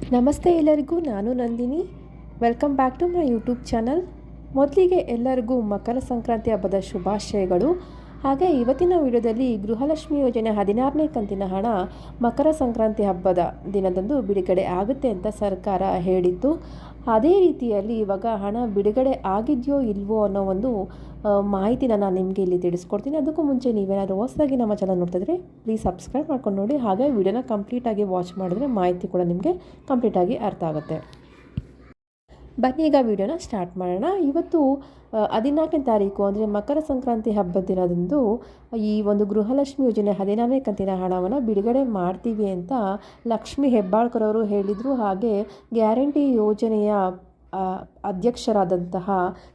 ನಮಸ್ತೆ ಎಲ್ಲರಿಗೂ, ನಾನು Nandini. Welcome back to my YouTube channel. ಮೊದಲಿಗೆ ಎಲ್ಲರಿಗೂ ಮಕರ ಸಂಕ್ರಾಂತಿ ಹಬ್ಬದ ಶುಭಾಶಯಗಳು. ಹಾಗೆ ಇವತ್ತಿನ ವಿಡಿಯೋದಲ್ಲಿ ಗೃಹಲಕ್ಷ್ಮಿ ಯೋಜನೆ 16ನೇ ಕಂತಿನ ಹಣ ಮಕರ ಸಂಕ್ರಾಂತಿ ಹಬ್ಬದ ದಿನದಂದು ಬಿಡುಗಡೆ ಆಗುತ್ತೆ ಅಂತ ಸರ್ಕಾರ ಹೇಳಿತ್ತು. ಅದೇ ರೀತಿಯಲ್ಲಿ ಇವಾಗ ಹಣ ಬಿಡುಗಡೆ ಆಗಿದೆಯೋ ಇಲ್ವೋ ಅನ್ನೋ ಒಂದು ಮಾಹಿತಿನ ನಾನು ನಿಮಗೆ ಇಲ್ಲಿ ತಿಳಿಸ್ಕೊಡ್ತೀನಿ. ಅದಕ್ಕೂ ಮುಂಚೆ ನೀವೇನಾದರೂ ಹೊಸದಾಗಿ ನಮ್ಮ ಚಾನಲ್ ನೋಡ್ತಿದ್ರೆ ಪ್ಲೀಸ್ ಸಬ್ಸ್ಕ್ರೈಬ್ ಮಾಡ್ಕೊಂಡು ನೋಡಿ. ಹಾಗೆ ವಿಡಿಯೋನ ಕಂಪ್ಲೀಟಾಗಿ ವಾಚ್ ಮಾಡಿದ್ರೆ ಮಾಹಿತಿ ಕೂಡ ನಿಮಗೆ ಕಂಪ್ಲೀಟಾಗಿ ಅರ್ಥ ಆಗುತ್ತೆ. ಬನ್ನಿ ಈಗ ವಿಡಿಯೋನ ಸ್ಟಾರ್ಟ್ ಮಾಡೋಣ. ಇವತ್ತು 14ನೇ ತಾರೀಕು ಅಂದರೆ ಮಕರ ಸಂಕ್ರಾಂತಿ ಹಬ್ಬದ ದಿನದಂದು ಈ ಒಂದು ಗೃಹಲಕ್ಷ್ಮಿ ಯೋಜನೆ 16ನೇ ಕಂತಿನ ಹಣವನ್ನು ಬಿಡುಗಡೆ ಮಾಡ್ತೀವಿ ಅಂತ ಲಕ್ಷ್ಮಿ ಹೆಬ್ಬಾಳ್ಕರ್ ಅವರು ಹೇಳಿದರು. ಹಾಗೆ ಗ್ಯಾರಂಟಿ ಯೋಜನೆಯ ಅಧ್ಯಕ್ಷರಾದಂತಹ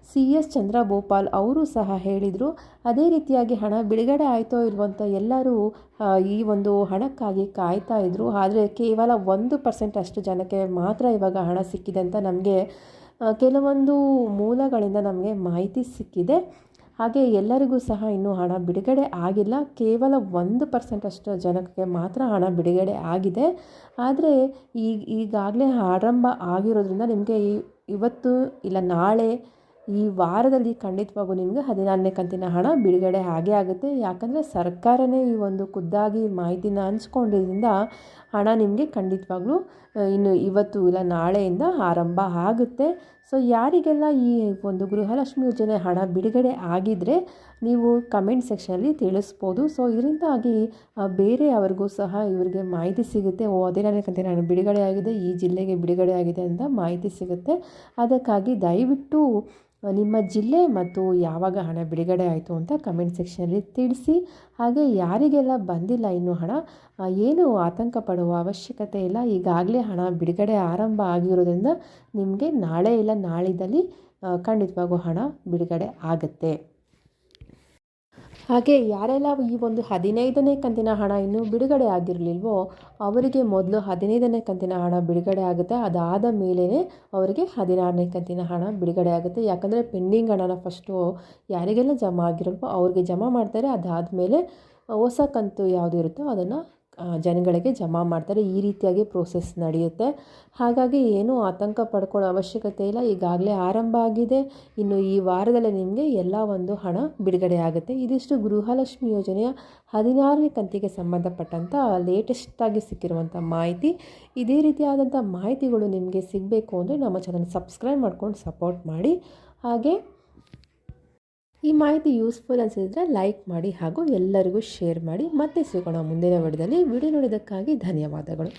CS ಚಂದ್ರಭೂಪಾಲ್ ಅವರು ಸಹ ಹೇಳಿದರು. ಅದೇ ರೀತಿಯಾಗಿ ಹಣ ಬಿಡುಗಡೆ ಆಯಿತೋ ಇಲ್ವಂತ ಎಲ್ಲರೂ ಈ ಒಂದು ಹಣಕ್ಕಾಗಿ ಕಾಯ್ತಾ ಇದ್ದರು. ಆದರೆ ಕೇವಲ 1% ಅಷ್ಟು ಜನಕ್ಕೆ ಮಾತ್ರ ಇವಾಗ ಹಣ ಸಿಕ್ಕಿದೆ ಅಂತ ನಮಗೆ ಕೆಲವೊಂದು ಮೂಲಗಳಿಂದ ನಮಗೆ ಮಾಹಿತಿ ಸಿಕ್ಕಿದೆ. ಹಾಗೆ ಎಲ್ಲರಿಗೂ ಸಹ ಇನ್ನೂ ಹಣ ಬಿಡುಗಡೆ ಆಗಿಲ್ಲ. ಕೇವಲ 1% ಅಷ್ಟು ಜನಕ್ಕೆ ಮಾತ್ರ ಹಣ ಬಿಡುಗಡೆ ಆಗಿದೆ. ಆದರೆ ಈಗಾಗಲೇ ಆರಂಭ ಆಗಿರೋದ್ರಿಂದ ನಿಮಗೆ ಇವತ್ತು ಇಲ್ಲ ನಾಳೆ ಈ ವಾರದಲ್ಲಿ ಖಂಡಿತವಾಗೂ ನಿಮಗೆ 16ನೇ ಕಂತಿನ ಹಣ ಬಿಡುಗಡೆ ಆಗೇ ಆಗುತ್ತೆ. ಯಾಕಂದರೆ ಸರ್ಕಾರನೇ ಈ ಒಂದು ಖುದ್ದಾಗಿ ಮಾಹಿತಿನ ಹಂಚ್ಕೊಂಡಿದ್ದರಿಂದ ಹಣ ನಿಮಗೆ ಖಂಡಿತವಾಗ್ಲೂ ಇನ್ನು ಇವತ್ತು ಇಲ್ಲ ನಾಳೆಯಿಂದ ಆರಂಭ ಆಗುತ್ತೆ. ಸೊ ಯಾರಿಗೆಲ್ಲ ಈ ಒಂದು ಗೃಹಲಕ್ಷ್ಮಿ ಯೋಜನೆ ಹಣ ಬಿಡುಗಡೆ ಆಗಿದ್ದರೆ ನೀವು ಕಮೆಂಟ್ ಸೆಕ್ಷನಲ್ಲಿ ತಿಳಿಸ್ಬೋದು. ಸೊ ಇದರಿಂದಾಗಿ ಬೇರೆಯವರಿಗೂ ಸಹ ಇವರಿಗೆ ಮಾಹಿತಿ ಸಿಗುತ್ತೆ. 16ನೇ ಕಂತಿನ ಹಣ ಬಿಡುಗಡೆ ಆಗಿದೆ, ಈ ಜಿಲ್ಲೆಗೆ ಬಿಡುಗಡೆ ಆಗಿದೆ ಅಂತ ಮಾಹಿತಿ ಸಿಗುತ್ತೆ. ಅದಕ್ಕಾಗಿ ದಯವಿಟ್ಟು ನಿಮ್ಮ ಜಿಲ್ಲೆ ಮತ್ತು ಯಾವಾಗ ಹಣ ಬಿಡುಗಡೆ ಆಯಿತು ಅಂತ ಕಮೆಂಟ್ ಸೆಕ್ಷನಲ್ಲಿ ತಿಳಿಸಿ. ಹಾಗೆ ಯಾರಿಗೆಲ್ಲ ಬಂದಿಲ್ಲ ಇನ್ನೂ ಹಣ ಏನು ಆತಂಕ ಪಡುವ ಅವಶ್ಯಕತೆ ಇಲ್ಲ. ಈಗಾಗಲೇ ಹಣ ಬಿಡುಗಡೆ ಆರಂಭ ಆಗಿರೋದ್ರಿಂದ ನಿಮಗೆ ನಾಳೆ ಇಲ್ಲ ನಾಳಿದ್ದಲ್ಲಿ ಖಂಡಿತವಾಗೂ ಹಣ ಬಿಡುಗಡೆ ಆಗುತ್ತೆ. ಹಾಗೆ ಯಾರೆಲ್ಲ ಈ ಒಂದು 15ನೇ ಕಂತಿನ ಹಣ ಇನ್ನೂ ಬಿಡುಗಡೆ ಆಗಿರಲಿಲ್ವೋ ಅವರಿಗೆ ಮೊದಲು 15ನೇ ಕಂತಿನ ಹಣ ಬಿಡುಗಡೆ ಆಗುತ್ತೆ. ಅದಾದ ಮೇಲೇ ಅವರಿಗೆ 16ನೇ ಕಂತಿನ ಹಣ ಬಿಡುಗಡೆ ಆಗುತ್ತೆ. ಯಾಕಂದರೆ ಪೆಂಡಿಂಗ್ ಹಣನ ಫಸ್ಟು ಯಾರಿಗೆಲ್ಲ ಜಮಾ ಆಗಿರಲ್ವೋ ಅವ್ರಿಗೆ ಜಮಾ ಮಾಡ್ತಾರೆ. ಅದಾದಮೇಲೆ ಹೊಸ ಕಂತು ಯಾವುದು ಇರುತ್ತೋ ಅದನ್ನು ಜನಗಳಿಗೆ ಜಮಾ ಮಾಡ್ತಾರೆ. ಈ ರೀತಿಯಾಗಿ ಪ್ರೋಸೆಸ್ ನಡೆಯುತ್ತೆ. ಹಾಗಾಗಿ ಏನೂ ಆತಂಕ ಪಡ್ಕೊಳ್ಳೋ ಅವಶ್ಯಕತೆ ಇಲ್ಲ. ಈಗಾಗಲೇ ಆರಂಭ ಆಗಿದೆ. ಇನ್ನು ಈ ವಾರದಲ್ಲೇ ನಿಮಗೆ ಎಲ್ಲ ಒಂದು ಹಣ ಬಿಡುಗಡೆ ಆಗುತ್ತೆ. ಇದಿಷ್ಟು ಗೃಹಲಕ್ಷ್ಮಿ ಯೋಜನೆಯ 16ನೇ ಕಂತಿಗೆ ಸಂಬಂಧಪಟ್ಟಂಥ ಲೇಟೆಸ್ಟಾಗಿ ಸಿಕ್ಕಿರುವಂಥ ಮಾಹಿತಿ. ಇದೇ ರೀತಿಯಾದಂಥ ಮಾಹಿತಿಗಳು ನಿಮಗೆ ಸಿಗಬೇಕು ಅಂದರೆ ನಮ್ಮ ಚಾನಲ್ ಸಬ್ಸ್ಕ್ರೈಬ್ ಮಾಡ್ಕೊಂಡು ಸಪೋರ್ಟ್ ಮಾಡಿ. ಹಾಗೆ ಈ ಮಾಹಿತಿ ಯೂಸ್ಫುಲ್ ಅನಿಸಿದ್ರೆ ಲೈಕ್ ಮಾಡಿ ಹಾಗೂ ಎಲ್ಲರಿಗೂ ಶೇರ್ ಮಾಡಿ. ಮತ್ತೆ ಸಿಗೋಣ ಮುಂದಿನ ವಿಡಿಯೋದಲ್ಲಿ. ವಿಡಿಯೋ ನೋಡಿದ್ದಕ್ಕಾಗಿ ಧನ್ಯವಾದಗಳು.